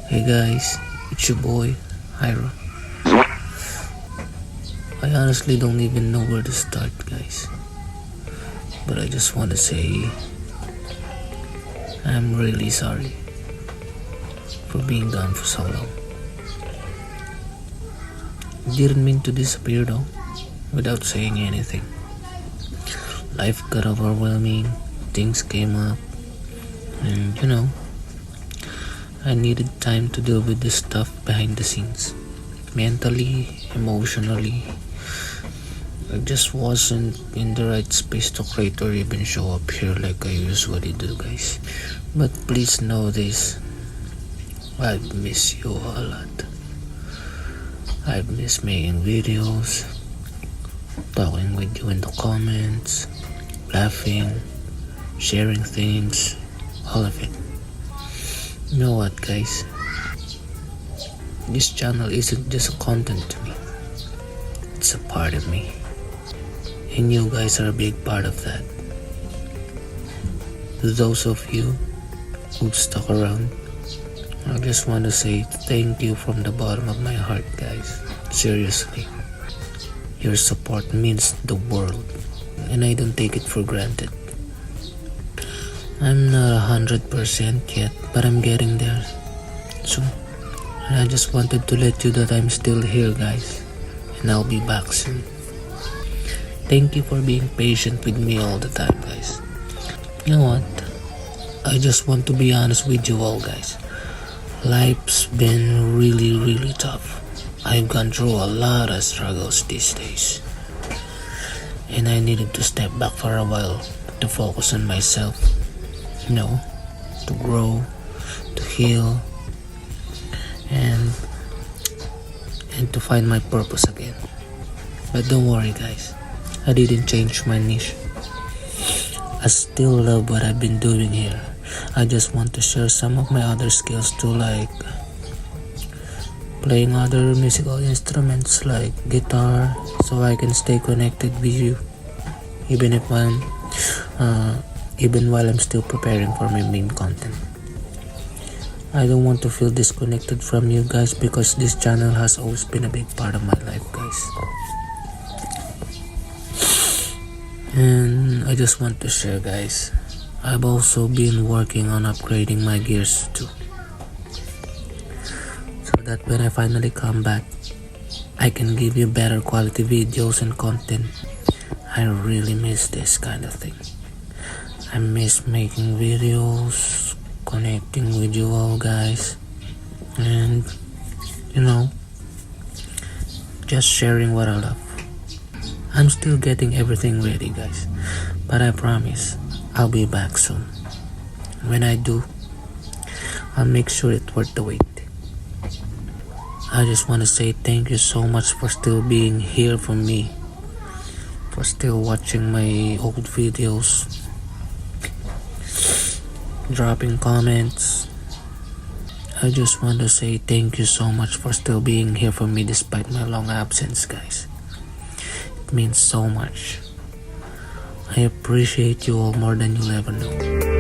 Hey guys, it's your boy, Hyro. I honestly don't even know where to start, guys. But I just want to say, I'm really sorry for being gone for so long. Didn't mean to disappear though, without saying anything. Life got overwhelming, things came up, and I needed time to deal with the stuff behind the scenes. Mentally, emotionally, I just wasn't in the right space to create or even show up here like I usually do, guys. But please know this, I've missed you a lot. I've missed making videos, talking with you in the comments, laughing, sharing things, all of it. You know what, guys? This channel isn't just a content to me. It's a part of me. And you guys are a big part of that. To those of you who've stuck around, I just want to say thank you from the bottom of my heart, guys. Seriously. Your support means the world, and I don't take it for granted. I'm not 100% yet, but I'm getting there soon. And I just wanted to let you that I'm still here, guys, and I'll be back soon. Thank you for being patient with me all the time, guys. You know what? I just want to be honest with you all, guys. Life's been really tough. I've gone through a lot of struggles these days, and I needed to step back for a while to focus on myself, to grow, to heal, and to find my purpose again. But don't worry, guys, I didn't change my niche. I still love what I've been doing here. I just want to share some of my other skills too, like playing other musical instruments like guitar, so I can stay connected with you even while I'm still preparing for my main content. I don't want to feel disconnected from you guys because this channel has always been a big part of my life, guys. And I just want to share, guys, I've also been working on upgrading my gears too, so that when I finally come back, I can give you better quality videos and content. I really miss this kind of thing. I miss making videos, connecting with you all, guys, and just sharing what I love. I'm still getting everything ready, guys, but I promise I'll be back soon. When I do, I'll make sure it's worth the wait. I just want to say thank you so much for still being here for me, for still watching my old videos, dropping comments. I just want to say thank you so much for still being here for me despite my long absence, guys. It means so much. I appreciate you all more than you'll ever know.